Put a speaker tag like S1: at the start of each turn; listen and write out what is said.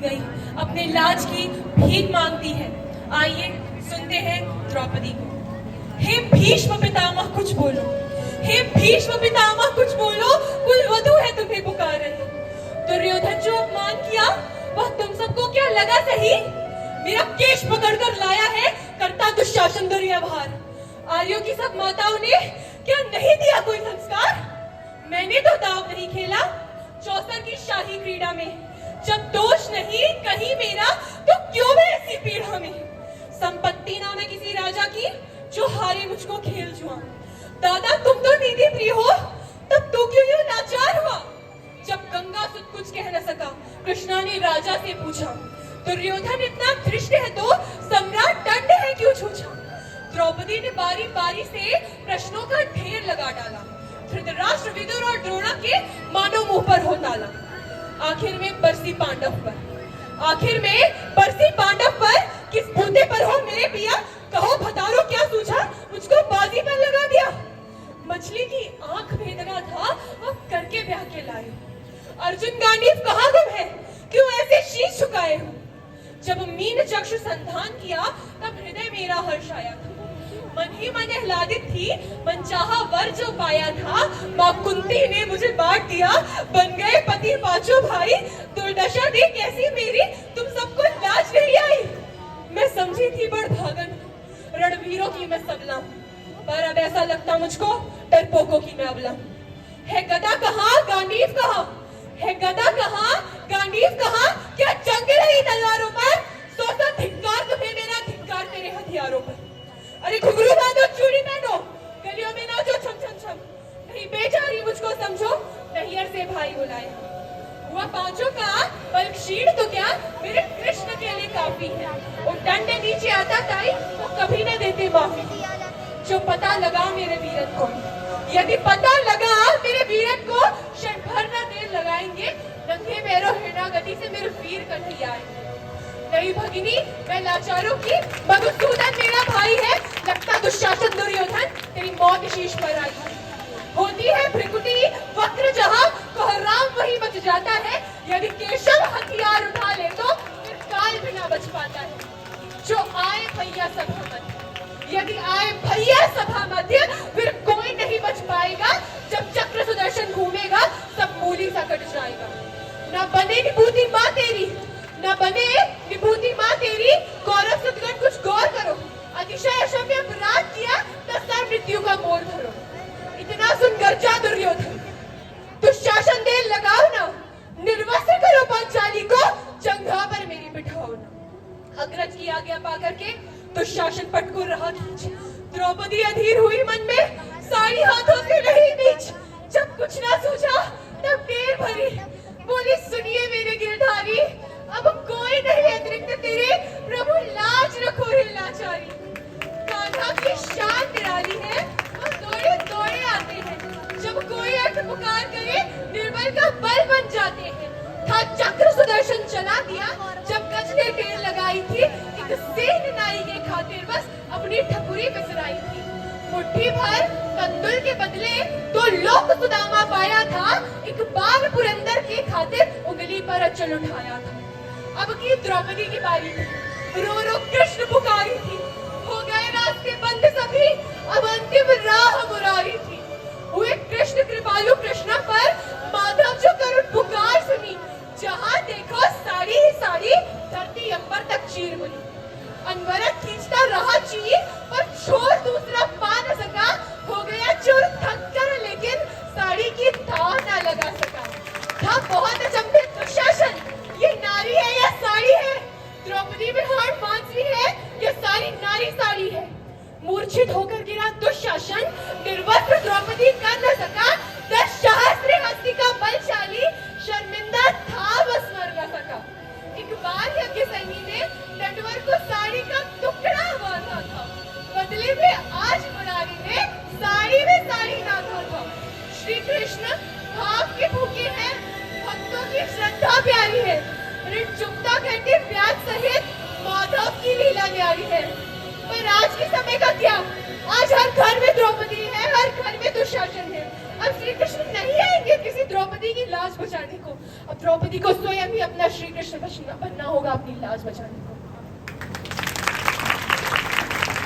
S1: गई अपने लाज की भीख मांगती है। आइए सुनते हैं द्रौपदी को। हे भीष्म पितामह कुछ बोलो, हे भीष्म पितामह कुछ बोलो, कुलवधू है तुम्हें पुकार रही। दुर्योधन जो अपमान किया वह तुम सबको क्या लगा सही? मेरा केश पकड़कर लाया है करता दुशासन दुर्व्यवहार। आर्यों की सब माताओं ने क्या नहीं दिया कोई संस्कार? मैंने तो दाव नहीं खेला चौसर की शाही क्रीड़ा में। जब दोष नहीं कहीं मेरा तो क्यों मैं ऐसी पीड़ा में? संपत्ति ना मैं किसी राजा की जो हारे मुझको खेल जुआ। दादा तुम तो नीति प्रिय हो, तब तू क्यों यूं लाचार हुआ? जब गंगा सुत कुछ कह न सका कृष्णा ने राजा से पूछा। दुर्योधन इतना धृष्ट है तो सम्राट दंड है क्यों छूछा? द्रौपदी ने बारी बारी से प्रश्नों का ढेर लगा डाला। धृतराष्ट्र विदुर और द्रोणा के मानो मुंह पर हो ताला। आखिर में बरसी पांडव पर किस बूते पर हो मेरे पिया? कहो भतारो क्या सूझा मुझको बाजी पर लगा दिया? मछली की आंख भेदना था वह करके ब्याह के लाए। अर्जुन गांडीव कहाँ गुम है क्यों ऐसे शीश झुकाए हो? जब मीन चक्षु संधान किया तब हृदय मेरा हर्ष आया था। मन ही मन आह्लादित थी मनचाहा वर जो पाया था। मां कुंती ने मुझे बांट दिया बन गए पति पांचों भाई। दुर्दशा देख कैसी मेरी तुम सबको लाज नहीं आई? मैं समझी थी बड़ भागन रणवीरों की मैं सबला, पर अब ऐसा लगता मुझको डरपोकों की मैं अबला। है गदा कहाँ गांडीव कहाँ? है गदा कहाँ गांडीव कहाँ? क्या जंग रही तलवारों पर? सो धिक्कार तुम्हें मेरा धिक्कार तेरे हथियारों पर। अरे घुंघरू बांधो चूड़ी पहनो गलियों में नाचो छम छम छम। नहीं बेचारी मुझको समझो नैहर से भाई बुलाए। हुआ पांचों का बल क्षीण तो क्या मेरे कृष्ण के लिए काफी है। और दंड नीचे आता ताई तो कभी न देते माफी। जो पता लगा मेरे वीरत को, यदि पता लगा मेरे वीरत को, क्षण भर न देर लगाएंगे नंगे पैरों हिरणागति से मेरे वीर कन्हैया आएंगे। नहीं भगिनी मैं लाचारों की मधुसूदन मेरा भाई है। लगता दुशासन दुर्योधन तेरी मौत शीश पर आई है। होती है भृकुटी वक्र जहां कोहराम वही बच जाता है। यदि केशव हथियार उठा ले तो फिर काल भी ना बच पाता है। जो आए भैया सभा मध्य, यदि आए भैया सभा मध्य फिर कोई नहीं बच पाएगा। जब चक्र सुदर्शन घूमेगा सब मूली सा कट जाएगा। ना बने विभूति माँ तेरी, न बने विभूति माँ तेरी। कौरव सतगण कुछ गौर करो, अतिशय अशम्य अपराध किया तो सर मृत्यु का मोड़ धरो। इतना सुन गर्जा दुर्योधन दुशासन दे लगाओ ना, निर्वस्त्र करो पांचाली को, जंघा पर मेरी बिठाओ ना। अग्रज की आज्ञा पा करके दुशासन पटको रहा खींच। द्रौपदी अधीर हुई मन में साड़ी हाथों से नहीं बीच। जब कुछ ना सूझा तब देर भरी बोली सुनिए मेरे गिरधारी। अब कोई नहीं अतिरिक्त तेरे प्रभु लाज रखो हे लाचारी। कान्हा की शान निराली है वो दौड़े दौड़े आते हैं। जब कोई अर्थ पुकार करे निर्बल का बल बन जाते हैं। था चक्र सुदर्शन चला दिया जब गज ने टेर लगाई थी। एक सेन नाई के खातिर बस अपनी ठकुरी बिसराई थी। मुट्ठी भर कंदुल के बदले तो लोक सुदामा पाया था। एक बार पुरंदर के खातिर उंगली पर अचल उठाया था। अब की द्रौपदी की बारी थी। रो रो कृष्ण पुकारी थी। हो गए रास्ते बंद सभी अब अंतिम राह मुरारी थी। हुए कृष्ण कृपालु कृष्ण पर माधव जो करुण पुकार सुनी। जहां देखो साड़ी ही साड़ी धरती अंबर तक चीर मुनी। अनवरत खींचता रहा चीर पर छोर दूसरा पा न सका। हो गया चोर थक कर लेकिन साड़ी की थाह न लगा सका। था बहुत अचंभित दुशासन ये नारी है या साड़ी है? द्रौपदी में हार मांझी है या सारी नारी साड़ी है? मूर्छित होकर गिरा दुशासन निर्वस्त्र द्रौपदी कर न सका। 10 सहस्त्र हस्ती का बलशाली शर्मिंदा था बस मर न सका। एक बार यज्ञ सैनी ने नटवर को साड़ी का टुकड़ा बांधा था। बदले में आज मुरारी ने साड़ी में साड़ी नाथा था। श्री कृष्ण भाव के भूखे हैं, भक्तों की श्रद्धा प्यारी है। ऋण चुकता करके ब्याज सहित माधव की लीला न्यारी है। पर आज के समय का क्या? आज हर घर में द्रौपदी है, हर घर में दुशासन है। अब श्री कृष्ण नहीं आएंगे किसी द्रौपदी की लाज बचाने को। अब द्रौपदी को स्वयं ही अपना श्री कृष्ण बनना होगा अपनी लाज बचाने को।